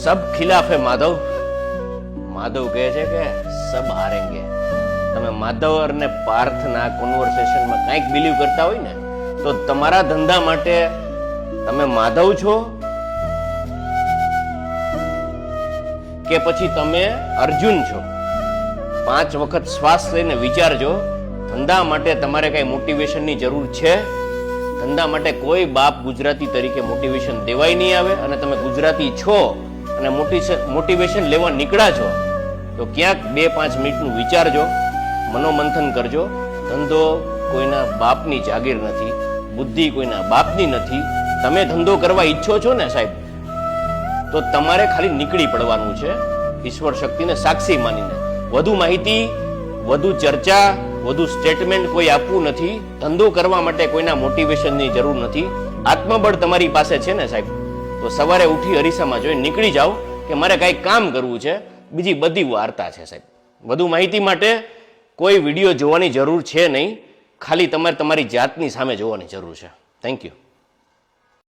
सब खिलाफ है माधव. માધવ કહે છે કે સબ હારેંગે. તમે માધવ અને પાર્થના કોન્વર્સેશનમાં કંઈક બિલીવ કરતા હોય ને તો તમારા ધંધા માટે તમે માધવ છો કે પછી તમે અર્જુન છો? 5 વખત શ્વાસ લઈને વિચારજો. ધંધા માટે તમારે કઈ મોટિવેશનની જરૂર છે? ધંધા માટે કોઈ બાપ ગુજરાતી તરીકે મોટિવેશન દેવાય નહીં આવે. અને તમે ગુજરાતી છો અને મોટિવેશન લેવા નીકળ્યા છો તો ક્યાંક 2-5 મિનિટનું વિચારજો, મનોમંથન કરજો. ધંધો કોઈના બાપની જાગીર નથી, બુદ્ધિ કોઈના બાપની નથી. તમે ધંધો કરવા ઈચ્છો છો ને સાહેબ, તો તમારે ખાલી નીકળી પડવાનું છે ઈશ્વર શક્તિને સાક્ષી માનીને. વધુ માહિતી, વધુ ચર્ચા, વધુ સ્ટેટમેન્ટ કોઈ આપવું નથી. ધંધો કરવા માટે કોઈના મોટિવેશનની જરૂર નથી. આત્મબળ તમારી પાસે છે ને સાહેબ, તો સવારે ઉઠી અરીસામાં જોઈ નીકળી જાઓ કે મારે કાંઈ કામ કરવું છે. બીજી બધી વાર્તા છે સાહેબ. વધુ માહિતી માટે કોઈ વિડીયો જોવાની જરૂર છે નહીં, ખાલી તમારે તમારી જાતની સામે જોવાની જરૂર છે. Thank you.